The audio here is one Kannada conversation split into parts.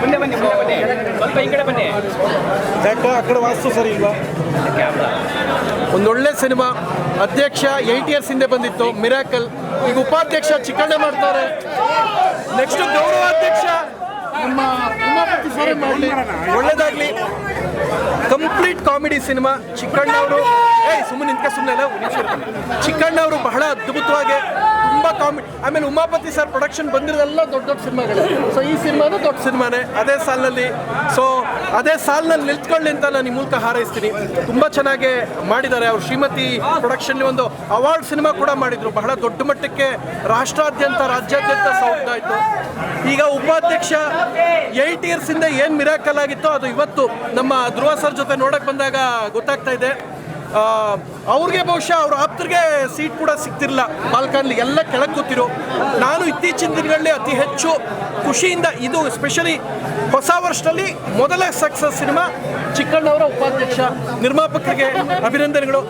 ಮುಂದೆ ಬನ್ನಿ ಸ್ವಲ್ಪ ಈ ಕಡೆ ಬನ್ನಿ. ಆ ಕಡೆ ವಾಸ್ತು ಸರಿ ಇಲ್ವಾ? ಒಂದೊಳ್ಳೆ ಸಿನಿಮಾ. ಅಧ್ಯಕ್ಷ 8 years ಹಿಂದೆ ಬಂದಿತ್ತು, ಮಿರಾಕಲ್. ಈಗ ಉಪಾಧ್ಯಕ್ಷ ಚಿಕ್ಕಣ್ಣ ಮಾಡ್ತಾರೆ. ನೆಕ್ಸ್ಟ್ ಗೌರವಾಧ್ಯಕ್ಷ ನಮ್ಮ ಉಮಾಪತಿ ಸರ್ ಮಾಡಲಿ, ಒಳ್ಳೇದಾಗ್ಲಿ. Complete comedy cinema. ಚಿಕ್ಕಣ್ಣ ಅವರು ಸುಮ್ಮನೆ ಚಿಕ್ಕಣ್ಣ ಅವರು ಬಹಳ ಅದ್ಭುತವಾಗಿ ತುಂಬ ಕಾಮಿಡಿ. ಆಮೇಲೆ ಉಮಾಪತಿ ಸರ್ ಪ್ರೊಡಕ್ಷನ್ ಬಂದಿರೋದೆಲ್ಲ ದೊಡ್ಡ ದೊಡ್ಡ ಸಿನಿಮಾಗಳು. ಸೊ ಈ ಸಿನಿಮಾನು ದೊಡ್ಡ ಸಿನಿಮಾನೇ ಅದೇ ಸಾಲಿನಲ್ಲಿ. ಸೊ ಅದೇ ಸಾಲಿನಲ್ಲಿ ನಿಲ್ತ್ಕೊಳ್ಳಿ ಅಂತ ನಾನು ಈ ಮೂಲಕ ಹಾರೈಸ್ತೀನಿ. ತುಂಬ ಚೆನ್ನಾಗಿ ಮಾಡಿದ್ದಾರೆ. ಅವರು ಶ್ರೀಮತಿ ಪ್ರೊಡಕ್ಷನ್ ಒಂದು ಅವಾರ್ಡ್ ಸಿನಿಮಾ ಕೂಡ ಮಾಡಿದರು. ಬಹಳ ದೊಡ್ಡ ಮಟ್ಟಕ್ಕೆ ರಾಷ್ಟ್ರಾದ್ಯಂತ ರಾಜ್ಯಾದ್ಯಂತ ಸೌಂಡ್ ಆಯಿತು. ಈಗ ಉಪಾಧ್ಯಕ್ಷ 8 years ಹಿಂದೆ ಏನು ಮಿರಾಕಲ್ ಆಗಿತ್ತೋ ಅದು ಇವತ್ತು ನಮ್ಮ ಧ್ರುವ ಸರ್ ಜೊತೆ ನೋಡಕ್ಕೆ ಬಂದಾಗ ಗೊತ್ತಾಗ್ತಾ ಇದೆ. ಅವ್ರಿಗೆ ಬಹುಶಃ ಅವ್ರ ಆಪ್ತರಿಗೆ ಸೀಟ್ ಕೂಡ ಸಿಗ್ತಿರಲಿಲ್ಲ ಬಾಲ್ಕನ್ಲಿ, ಎಲ್ಲ ಕೆಳಗೆ ಕೂತಿರೋ. ನಾನು ಇತ್ತೀಚಿನ ದಿನಗಳಲ್ಲಿ ಅತಿ ಹೆಚ್ಚು ಖುಷಿಯಿಂದ, ಇದು ಸ್ಪೆಷಲಿ ಹೊಸ ವರ್ಷದಲ್ಲಿ ಮೊದಲ ಸಕ್ಸಸ್ ಸಿನಿಮಾ ಚಿಕ್ಕಣ್ಣವರ ಉಪಾಧ್ಯಕ್ಷ. ನಿರ್ಮಾಪಕರಿಗೆ ಅಭಿನಂದನೆಗಳು.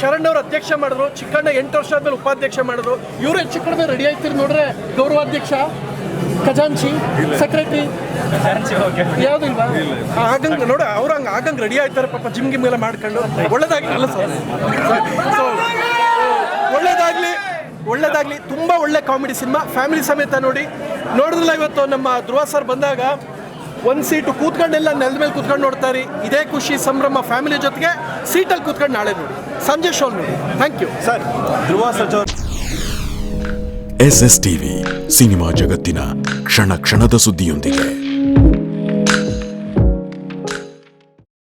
ಶರಣ್ ಅವರು ಅಧ್ಯಕ್ಷ ಮಾಡಿದ್ರು, ಚಿಕ್ಕಣ್ಣ 8 ವರ್ಷ ಆದ್ಮೇಲೆ ಉಪಾಧ್ಯಕ್ಷ ಮಾಡಿದ್ರು. ಇವರು ಹೆಚ್ಚು ಕಡಿಮೆ ರೆಡಿ ಆಯ್ತಿರು ನೋಡ್ರೆ. ಗೌರವಾಧ್ಯಕ್ಷ, ಖಜಾಂಚಿ, ಸೆಕ್ರೆಟರಿ ಯಾವುದಿಲ್ವಾ? ಆಗಂಗೆ ನೋಡ ಅವ್ರು ಹಂಗೆ ಆಗಂಗೆ ರೆಡಿ ಆಯ್ತಾರೆ ಪಾಪ. ಜಿಮ್ ಗಿಮ್ ಎಲ್ಲ ಮಾಡ್ಕೊಂಡು ಒಳ್ಳೇದಾಗಿಲ್ಲ ಸರ್. ಸೊ ಒಳ್ಳೇದಾಗಲಿ. ತುಂಬ ಒಳ್ಳೆ ಕಾಮಿಡಿ ಸಿನಿಮಾ. ಫ್ಯಾಮಿಲಿ ಸಮೇತ ನೋಡಿದ್ರಲ್ಲ. ಇವತ್ತು ನಮ್ಮ ಧ್ರುವ ಸರ್ ಬಂದಾಗ ಒಂದು ಸೀಟು ಕೂತ್ಕೊಂಡೆಲ್ಲ ನೆಲದ ಮೇಲೆ ಕೂತ್ಕೊಂಡು ನೋಡ್ತಾರೆ. ಇದೇ ಖುಷಿ ಸಂಭ್ರಮ ಫ್ಯಾಮಿಲಿ ಜೊತೆಗೆ ಸೀಟಲ್ಲಿ ಕೂತ್ಕೊಂಡು ನಾಳೆ ನೋಡಿ, ಸಂಜೆ ಶೋ ನೋಡಿ. Thank you sir. Dhruva sir. SS TV cinema ಜಗತ್ತಿನ ಕ್ಷಣ ಕ್ಷಣದ ಸುದ್ದಿಯೊಂದಿಗೆ.